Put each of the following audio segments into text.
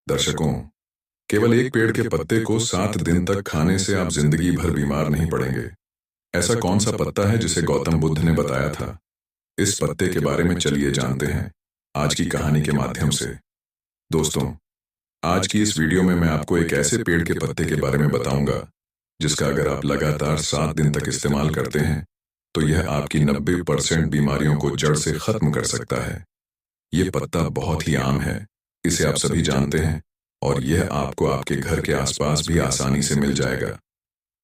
दर्शकों, केवल एक पेड़ के पत्ते को 7 दिन तक खाने से आप जिंदगी भर बीमार नहीं पड़ेंगे। ऐसा कौन सा पत्ता है जिसे गौतम बुद्ध ने बताया था? इस पत्ते के बारे में चलिए जानते हैं आज की कहानी के माध्यम से। दोस्तों, आज की इस वीडियो में मैं आपको एक ऐसे पेड़ के पत्ते के बारे में बताऊंगा जिसका अगर आप लगातार 7 दिन तक इस्तेमाल करते हैं तो यह आपकी 90% बीमारियों को जड़ से खत्म कर सकता है। यह पत्ता बहुत ही आम है, इसे आप सभी जानते हैं और यह आपको आपके घर के आसपास भी आसानी से मिल जाएगा।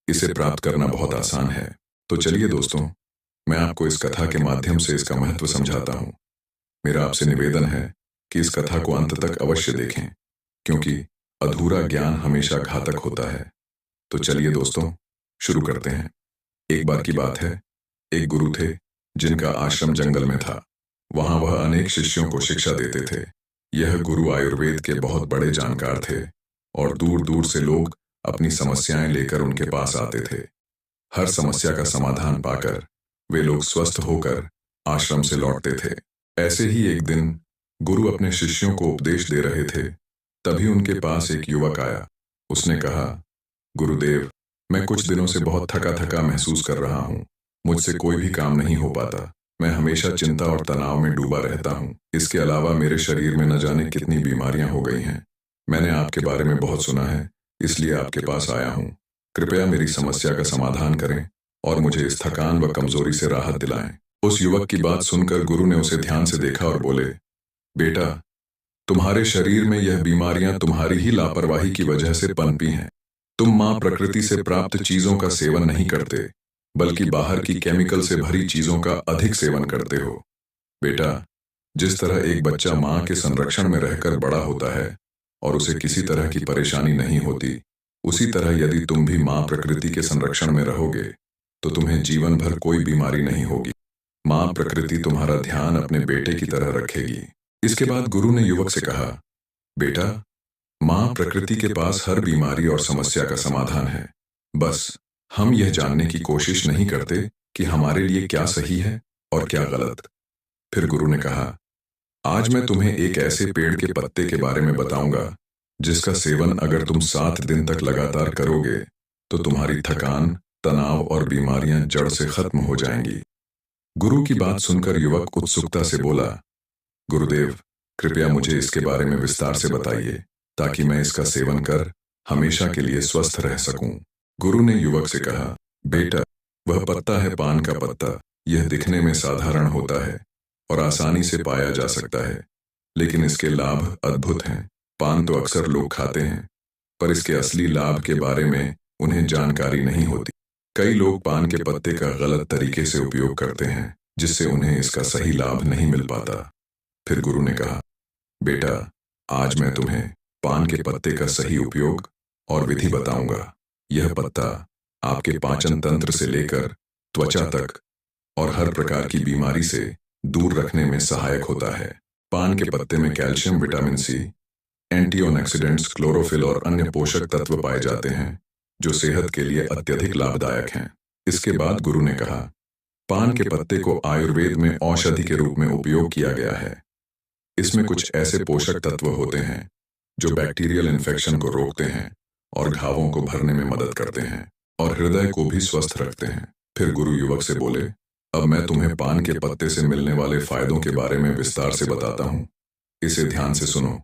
इसे प्राप्त करना बहुत आसान है। तो चलिए दोस्तों, मैं आपको इस कथा के माध्यम से इसका महत्व समझाता हूँ। मेरा आपसे निवेदन है कि इस कथा को अंत तक अवश्य देखें, क्योंकि अधूरा ज्ञान हमेशा घातक होता है। तो चलिए दोस्तों, शुरू करते हैं। एक बार की बात है, एक गुरु थे जिनका आश्रम जंगल में था। वहां वह अनेक शिष्यों को शिक्षा देते थे। यह गुरु आयुर्वेद के बहुत बड़े जानकार थे और दूर दूर से लोग अपनी समस्याएं लेकर उनके पास आते थे। हर समस्या का समाधान पाकर वे लोग स्वस्थ होकर आश्रम से लौटते थे। ऐसे ही एक दिन गुरु अपने शिष्यों को उपदेश दे रहे थे, तभी उनके पास एक युवक आया। उसने कहा, गुरुदेव, मैं कुछ दिनों से बहुत थका थका महसूस कर रहा हूँ। मुझसे कोई भी काम नहीं हो पाता। मैं हमेशा चिंता और तनाव में डूबा रहता हूँ। इसके अलावा मेरे शरीर में न जाने कितनी बीमारियां हो गई हैं। मैंने आपके बारे में बहुत सुना है, इसलिए आपके पास आया हूँ। कृपया मेरी समस्या का समाधान करें और मुझे इस थकान व कमजोरी से राहत दिलाएं। उस युवक की बात सुनकर गुरु ने उसे ध्यान से देखा और बोले, बेटा, तुम्हारे शरीर में यह बीमारियां तुम्हारी ही लापरवाही की वजह से पनपी हैं। तुम माँ प्रकृति से प्राप्त चीजों का सेवन नहीं करते, बल्कि बाहर की केमिकल से भरी चीजों का अधिक सेवन करते हो। बेटा, जिस तरह एक बच्चा माँ के संरक्षण में रहकर बड़ा होता है और उसे किसी तरह की परेशानी नहीं होती, उसी तरह यदि तुम भी माँ प्रकृति के संरक्षण में रहोगे तो तुम्हें जीवन भर कोई बीमारी नहीं होगी। माँ प्रकृति तुम्हारा ध्यान अपने बेटे की तरह रखेगी। इसके बाद गुरु ने युवक से कहा, बेटा, माँ प्रकृति के पास हर बीमारी और समस्या का समाधान है। बस हम यह जानने की कोशिश नहीं करते कि हमारे लिए क्या सही है और क्या गलत। फिर गुरु ने कहा, आज मैं तुम्हें एक ऐसे पेड़ के पत्ते के बारे में बताऊंगा जिसका सेवन अगर तुम 7 दिन तक लगातार करोगे तो तुम्हारी थकान, तनाव और बीमारियां जड़ से खत्म हो जाएंगी। गुरु की बात सुनकर युवक उत्सुकता से बोला, गुरुदेव, कृपया मुझे इसके बारे में विस्तार से बताइए ताकि मैं इसका सेवन कर हमेशा के लिए स्वस्थ रह सकूं। गुरु ने युवक से कहा, बेटा, वह पत्ता है पान का पत्ता। यह दिखने में साधारण होता है और आसानी से पाया जा सकता है, लेकिन इसके लाभ अद्भुत हैं। पान तो अक्सर लोग खाते हैं, पर इसके असली लाभ के बारे में उन्हें जानकारी नहीं होती। कई लोग पान के पत्ते का गलत तरीके से उपयोग करते हैं, जिससे उन्हें इसका सही लाभ नहीं मिल पाता। फिर गुरु ने कहा, बेटा, आज मैं तुम्हें पान के पत्ते का सही उपयोग और विधि बताऊंगा। यह पत्ता आपके पाचन तंत्र से लेकर त्वचा तक और हर प्रकार की बीमारी से दूर रखने में सहायक होता है। पान के पत्ते में calcium, vitamin C, antioxidants, chlorophyll और अन्य पोषक तत्व पाए जाते हैं जो सेहत के लिए अत्यधिक लाभदायक हैं। इसके बाद गुरु ने कहा, पान के पत्ते को आयुर्वेद में औषधि के रूप में उपयोग किया गया है। इसमें कुछ ऐसे पोषक तत्व होते हैं जो बैक्टीरियल इन्फेक्शन को रोकते हैं और घावों को भरने में मदद करते हैं और हृदय को भी स्वस्थ रखते हैं। फिर गुरु युवक से बोले, अब मैं तुम्हें पान के पत्ते से मिलने वाले फायदों के बारे में विस्तार से बताता हूँ। इसे ध्यान से सुनो,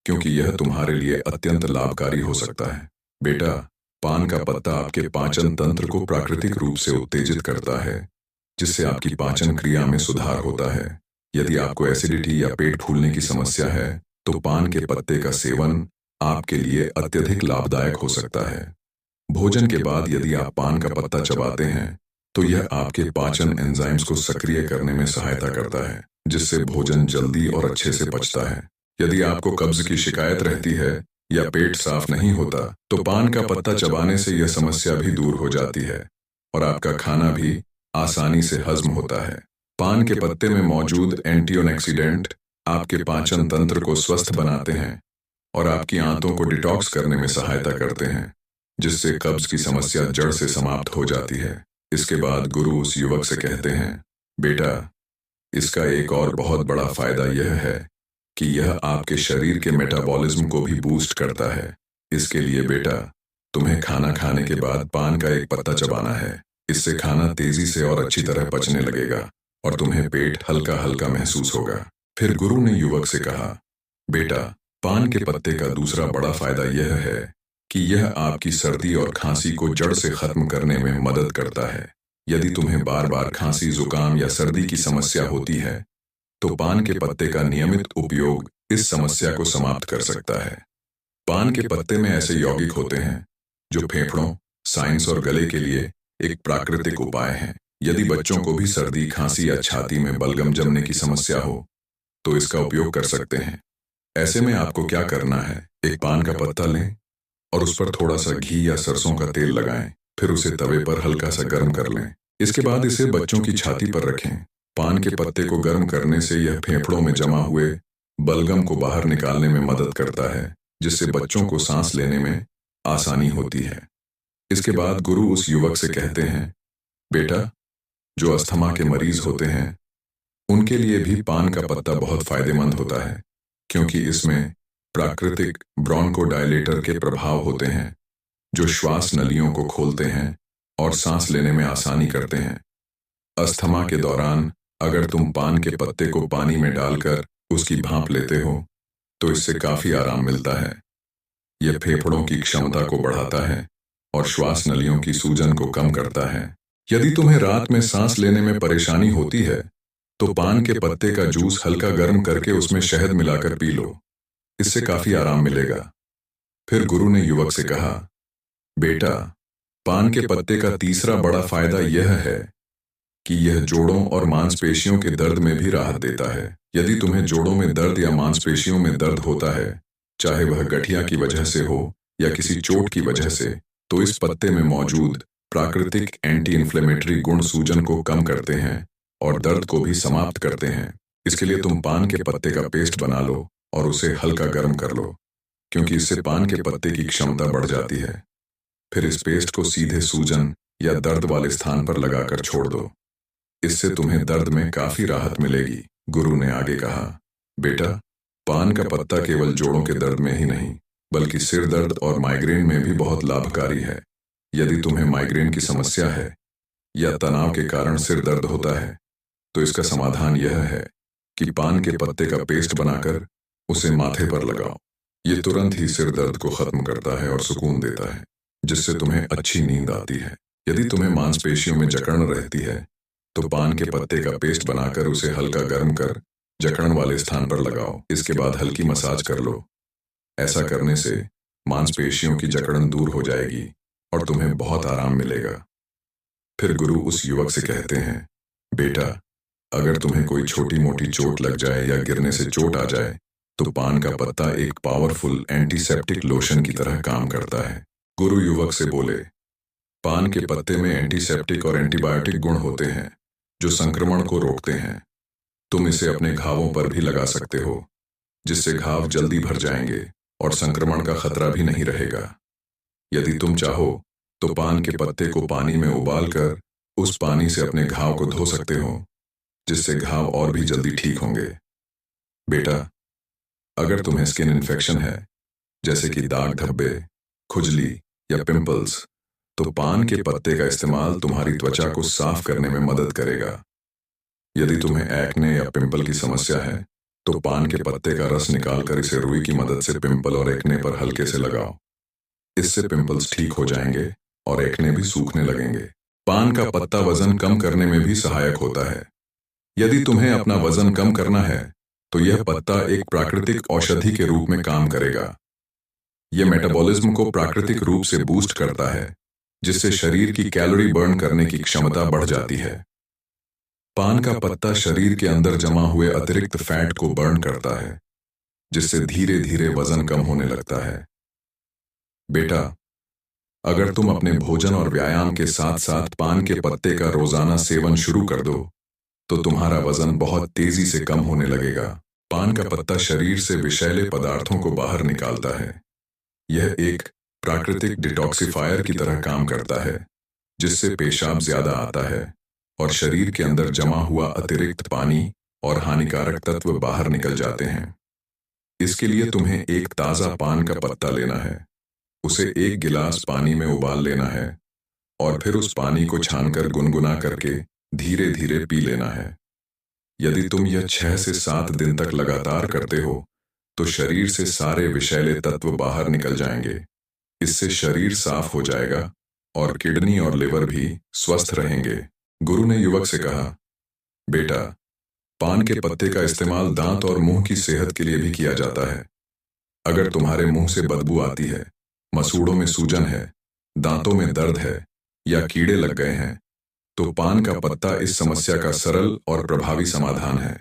क्योंकि यह तुम्हारे लिए अत्यंत लाभकारी हो सकता है। बेटा, पान का पत्ता आपके पाचन तंत्र को प्राकृतिक रूप से उत्तेजित करता है, जिससे आपकी पाचन क्रिया में सुधार होता है। यदि आपको एसिडिटी या पेट फूलने की समस्या है तो पान के पत्ते का सेवन आपके लिए अत्यधिक लाभदायक हो सकता है। भोजन के बाद यदि आप पान का पत्ता चबाते हैं तो यह आपके पाचन एंजाइम्स को सक्रिय करने में सहायता करता है, जिससे भोजन जल्दी और अच्छे से पचता है। यदि आपको कब्ज की शिकायत रहती है या पेट साफ नहीं होता तो पान का पत्ता चबाने से यह समस्या भी दूर हो जाती है और आपका खाना भी आसानी से हजम होता है। पान के पत्ते में मौजूद एंटीऑक्सीडेंट आपके पाचन तंत्र को स्वस्थ बनाते हैं और आपकी आंतों को डिटॉक्स करने में सहायता करते हैं, जिससे कब्ज की समस्या जड़ से समाप्त हो जाती है। इसके बाद गुरु उस युवक से कहते हैं, बेटा, इसका एक और बहुत बड़ा फायदा यह है कि यह आपके शरीर के मेटाबॉलिज्म को भी बूस्ट करता है। इसके लिए बेटा, तुम्हें खाना खाने के बाद पान का एक पत्ता चबाना है। इससे खाना तेजी से और अच्छी तरह पचने लगेगा और तुम्हें पेट हल्का हल्का महसूस होगा। फिर गुरु ने युवक से कहा, बेटा, पान के पत्ते का दूसरा बड़ा फायदा यह है कि यह आपकी सर्दी और खांसी को जड़ से खत्म करने में मदद करता है। यदि तुम्हें बार बार खांसी, जुकाम या सर्दी की समस्या होती है, तो पान के पत्ते का नियमित उपयोग इस समस्या को समाप्त कर सकता है। पान के पत्ते में ऐसे यौगिक होते हैं जो फेफड़ों, साइनस और गले के लिए एक प्राकृतिक उपाय हैं। यदि बच्चों को भी सर्दी, खांसी या छाती में बलगम जमने की समस्या हो, तो इसका उपयोग कर सकते हैं। ऐसे में आपको क्या करना है, एक पान का पत्ता लें और उस पर थोड़ा सा घी या सरसों का तेल लगाएं। फिर उसे तवे पर हल्का सा गर्म कर लें। इसके बाद इसे बच्चों की छाती पर रखें। पान के पत्ते को गर्म करने से यह फेफड़ों में जमा हुए बलगम को बाहर निकालने में मदद करता है, जिससे बच्चों को सांस लेने में आसानी होती है। इसके बाद गुरु उस युवक से कहते हैं, बेटा, जो अस्थमा के मरीज होते हैं, उनके लिए भी पान का पत्ता बहुत फायदेमंद होता है, क्योंकि इसमें प्राकृतिक ब्रोंकोडायलेटर के प्रभाव होते हैं, जो श्वास नलियों को खोलते हैं और सांस लेने में आसानी करते हैं। अस्थमा के दौरान अगर तुम पान के पत्ते को पानी में डालकर उसकी भाप लेते हो, तो इससे काफी आराम मिलता है। यह फेफड़ों की क्षमता को बढ़ाता है और श्वास नलियों की सूजन को कम करता है। यदि तुम्हें रात में सांस लेने में परेशानी होती है, तो पान के पत्ते का जूस हल्का गर्म करके उसमें शहद मिलाकर पी लो। इससे काफी आराम मिलेगा। फिर गुरु ने युवक से कहा, बेटा, पान के पत्ते का तीसरा बड़ा फायदा यह है कि यह जोड़ों और मांसपेशियों के दर्द में भी राहत देता है। यदि तुम्हें जोड़ों में दर्द या मांसपेशियों में दर्द होता है, चाहे वह गठिया की वजह से हो या किसी चोट की वजह से, तो इस पत्ते में मौजूद प्राकृतिक एंटी इन्फ्लेमेटरी गुण सूजन को कम करते हैं और दर्द को भी समाप्त करते हैं। इसके लिए तुम पान के पत्ते का पेस्ट बना लो और उसे हल्का गर्म कर लो, क्योंकि इससे पान के पत्ते की क्षमता बढ़ जाती है। फिर इस पेस्ट को सीधे सूजन या दर्द वाले स्थान पर लगाकर छोड़ दो। इससे तुम्हें दर्द में काफी राहत मिलेगी। गुरु ने आगे कहा, बेटा, पान का पत्ता केवल जोड़ों के दर्द में ही नहीं, बल्कि सिर दर्द और माइग्रेन में भी बहुत लाभकारी है। यदि तुम्हें माइग्रेन की समस्या है या तनाव के कारण सिर दर्द होता है, तो इसका समाधान यह है कि पान के पत्ते का पेस्ट बनाकर उसे माथे पर लगाओ। ये तुरंत ही सिर दर्द को खत्म करता है और सुकून देता है, जिससे तुम्हें अच्छी नींद आती है। यदि तुम्हें मांसपेशियों में जकड़न रहती है, तो पान के पत्ते का पेस्ट बनाकर उसे हल्का गर्म कर जकड़न वाले स्थान पर लगाओ। इसके बाद हल्की मसाज कर लो। ऐसा करने से मांसपेशियों की जकड़न दूर हो जाएगी और तुम्हें बहुत आराम मिलेगा। फिर गुरु उस युवक से कहते हैं, बेटा, अगर तुम्हें कोई छोटी मोटी चोट लग जाए या गिरने से चोट आ जाए, तो पान का पत्ता एक पावरफुल एंटीसेप्टिक लोशन की तरह काम करता है। गुरु युवक से बोले, पान के पत्ते में एंटीसेप्टिक और एंटीबायोटिक गुण होते हैं, जो संक्रमण को रोकते हैं। तुम इसे अपने घावों पर भी लगा सकते हो, जिससे घाव जल्दी भर जाएंगे और संक्रमण का खतरा भी नहीं रहेगा। यदि तुम चाहो तो पान के पत्ते को पानी में उबालकर उस पानी से अपने घाव को धो सकते हो, जिससे घाव और भी जल्दी ठीक होंगे। बेटा, अगर तुम्हें स्किन इन्फेक्शन है, जैसे कि दाग धब्बे, खुजली या पिंपल्स, तो पान के पत्ते का इस्तेमाल तुम्हारी त्वचा को साफ करने में मदद करेगा। यदि तुम्हें एक्ने या पिंपल की समस्या है, तो पान के पत्ते का रस निकालकर इसे रुई की मदद से पिंपल और एक्ने पर हल्के से लगाओ। इससे पिंपल्स ठीक हो जाएंगे और एक्ने भी सूखने लगेंगे। पान का पत्ता वजन कम करने में भी सहायक होता है। यदि तुम्हें अपना वजन कम करना है, तो यह पत्ता एक प्राकृतिक औषधि के रूप में काम करेगा। यह मेटाबॉलिज्म को प्राकृतिक रूप से बूस्ट करता है, जिससे शरीर की कैलोरी बर्न करने की क्षमता बढ़ जाती है। पान का पत्ता शरीर के अंदर जमा हुए अतिरिक्त फैट को बर्न करता है, जिससे धीरे धीरे वजन कम होने लगता है। बेटा, अगर तुम अपने भोजन और व्यायाम के साथ साथ पान के पत्ते का रोजाना सेवन शुरू कर दो, तो तुम्हारा वजन बहुत तेजी से कम होने लगेगा। पान का पत्ता शरीर से विषैले पदार्थों को बाहर निकालता है। यह एक प्राकृतिक डिटॉक्सिफायर की तरह काम करता है, जिससे पेशाब ज्यादा आता है और शरीर के अंदर जमा हुआ अतिरिक्त पानी और हानिकारक तत्व बाहर निकल जाते हैं। इसके लिए तुम्हें एक ताज़ा पान का पत्ता लेना है, उसे एक गिलास पानी में उबाल लेना है और फिर उस पानी को छानकर गुनगुना करके धीरे धीरे पी लेना है। यदि तुम यह 6 से 7 दिन तक लगातार करते हो तो शरीर से सारे विषैले तत्व बाहर निकल जाएंगे। इससे शरीर साफ हो जाएगा और किडनी और लिवर भी स्वस्थ रहेंगे। गुरु ने युवक से कहा, बेटा, पान के पत्ते का इस्तेमाल दांत और मुंह की सेहत के लिए भी किया जाता है। अगर तुम्हारे मुंह से बदबू आती है, मसूड़ों में सूजन है, दांतों में दर्द है या कीड़े लग गए हैं, तो पान का पत्ता इस समस्या का सरल और प्रभावी समाधान है।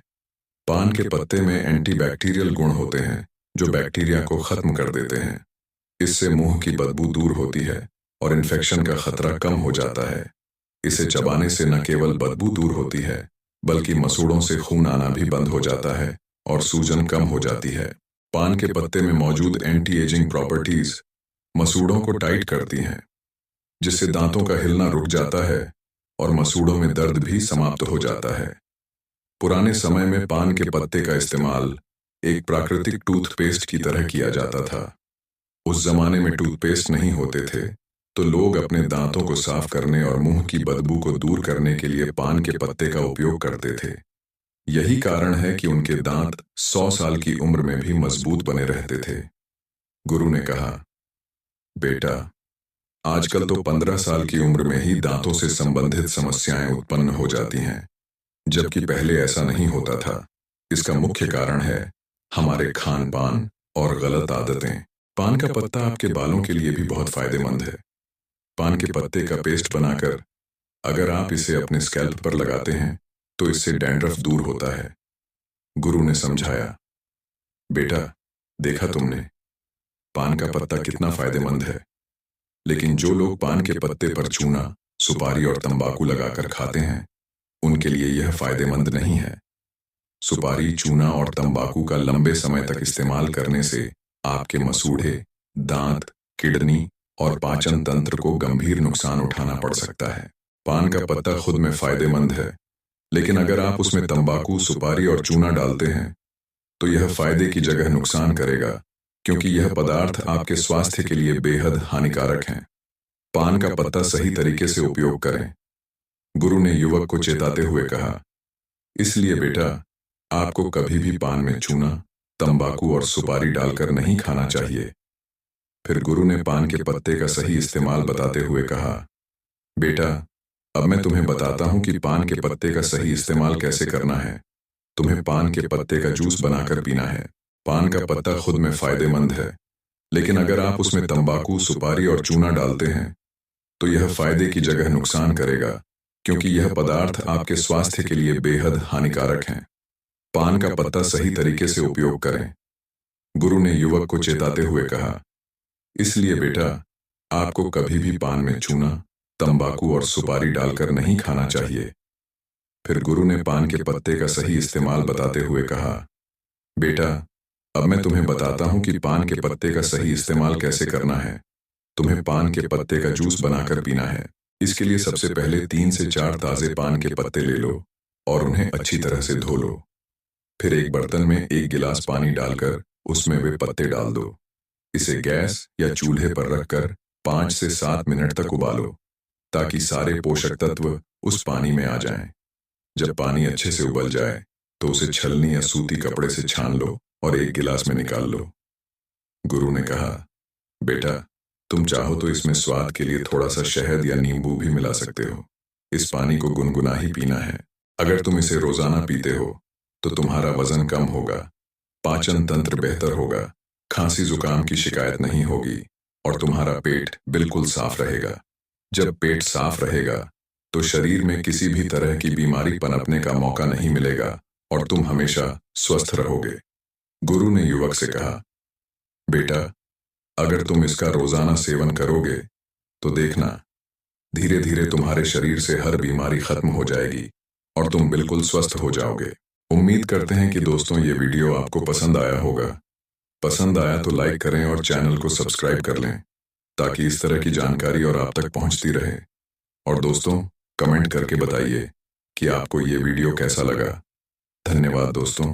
पान के पत्ते में एंटीबैक्टीरियल गुण होते हैं जो बैक्टीरिया को खत्म कर देते हैं। इससे मुंह की बदबू दूर होती है और इन्फेक्शन का खतरा कम हो जाता है। इसे चबाने से न केवल बदबू दूर होती है बल्कि मसूड़ों से खून आना भी बंद हो जाता है और सूजन कम हो जाती है। पान के पत्ते में मौजूद एंटी एजिंग प्रॉपर्टीज मसूड़ों को टाइट करती हैं, जिससे दांतों का हिलना रुक जाता है और मसूड़ों में दर्द भी समाप्त हो जाता है। पुराने समय में पान के पत्ते का इस्तेमाल एक प्राकृतिक टूथपेस्ट की तरह किया जाता था। उस जमाने में टूथपेस्ट नहीं होते थे, तो लोग अपने दांतों को साफ करने और मुंह की बदबू को दूर करने के लिए पान के पत्ते का उपयोग करते थे। यही कारण है कि उनके दांत 100 साल की उम्र में भी मजबूत बने रहते थे। गुरु ने कहा, बेटा, आजकल तो 15 साल की उम्र में ही दांतों से संबंधित समस्याएं उत्पन्न हो जाती हैं, जबकि पहले ऐसा नहीं होता था। इसका मुख्य कारण है हमारे खान पान और गलत आदतें। पान का पत्ता आपके बालों के लिए भी बहुत फायदेमंद है। पान के पत्ते का पेस्ट बनाकर अगर आप इसे अपने स्कैल्प पर लगाते हैं तो इससे डैंड्रफ दूर होता है। गुरु ने समझाया, बेटा, देखा तुमने, पान का पत्ता कितना फायदेमंद है। लेकिन जो लोग पान के पत्ते पर चूना, सुपारी और तंबाकू लगाकर खाते हैं, उनके लिए यह फायदेमंद नहीं है। सुपारी, चूना और तंबाकू का लंबे समय तक इस्तेमाल करने से आपके मसूड़े, दांत, किडनी और पाचन तंत्र को गंभीर नुकसान उठाना पड़ सकता है। पान का पत्ता खुद में फायदेमंद है, लेकिन अगर आप उसमें तंबाकू, सुपारी और चूना डालते हैं तो यह फायदे की जगह नुकसान करेगा, क्योंकि यह पदार्थ आपके स्वास्थ्य के लिए बेहद हानिकारक हैं। पान का पत्ता सही तरीके से उपयोग करें। गुरु ने युवक को चेताते हुए कहा, इसलिए बेटा, आपको कभी भी पान में चूना, तंबाकू और सुपारी डालकर नहीं खाना चाहिए। फिर गुरु ने पान के पत्ते का सही इस्तेमाल बताते हुए कहा, बेटा, अब मैं तुम्हें बताता हूं कि पान के पत्ते का सही इस्तेमाल कैसे करना है। तुम्हें पान के पत्ते का जूस बनाकर पीना है। पान का पत्ता खुद में फायदेमंद है, लेकिन अगर आप उसमें तंबाकू, सुपारी और चूना डालते हैं तो यह फायदे की जगह नुकसान करेगा, क्योंकि यह पदार्थ आपके स्वास्थ्य के लिए बेहद हानिकारक हैं। पान का पत्ता सही तरीके से उपयोग करें। गुरु ने युवक को चेताते हुए कहा, इसलिए बेटा, आपको कभी भी पान में चूना, तंबाकू और सुपारी डालकर नहीं खाना चाहिए। फिर गुरु ने पान के पत्ते का सही इस्तेमाल बताते हुए कहा, बेटा, अब मैं तुम्हें बताता हूं कि पान के पत्ते का सही इस्तेमाल कैसे करना है। तुम्हें पान के पत्ते का जूस बनाकर पीना है। इसके लिए सबसे पहले 3 से 4 ताजे पान के पत्ते ले लो और उन्हें अच्छी तरह से धो लो। फिर एक बर्तन में 1 गिलास पानी डालकर उसमें वे पत्ते डाल दो। इसे गैस या चूल्हे पर रखकर 5 से 7 मिनट तक उबालो, ताकि सारे पोषक तत्व उस पानी में आ जाएं। जब पानी अच्छे से उबल जाए तो उसे छलनी या सूती कपड़े से छान लो और 1 गिलास में निकाल लो। गुरु ने कहा, बेटा, तुम चाहो तो इसमें स्वाद के लिए थोड़ा सा शहद या नींबू भी मिला सकते हो। इस पानी को गुनगुना ही पीना है। अगर तुम इसे रोजाना पीते हो तो तुम्हारा वजन कम होगा, पाचन तंत्र बेहतर होगा, खांसी जुकाम की शिकायत नहीं होगी और तुम्हारा पेट बिल्कुल साफ रहेगा। जब पेट साफ रहेगा तो शरीर में किसी भी तरह की बीमारी पनपने का मौका नहीं मिलेगा और तुम हमेशा स्वस्थ रहोगे। गुरु ने युवक से कहा, बेटा, अगर तुम इसका रोजाना सेवन करोगे तो देखना, धीरे धीरे तुम्हारे शरीर से हर बीमारी खत्म हो जाएगी और तुम बिल्कुल स्वस्थ हो जाओगे। उम्मीद करते हैं कि दोस्तों ये वीडियो आपको पसंद आया होगा। पसंद आया तो लाइक करें और चैनल को सब्सक्राइब कर लें, ताकि इस तरह की जानकारी और आप तक पहुंचती रहे। और दोस्तों, कमेंट करके बताइए कि आपको ये वीडियो कैसा लगा। धन्यवाद दोस्तों।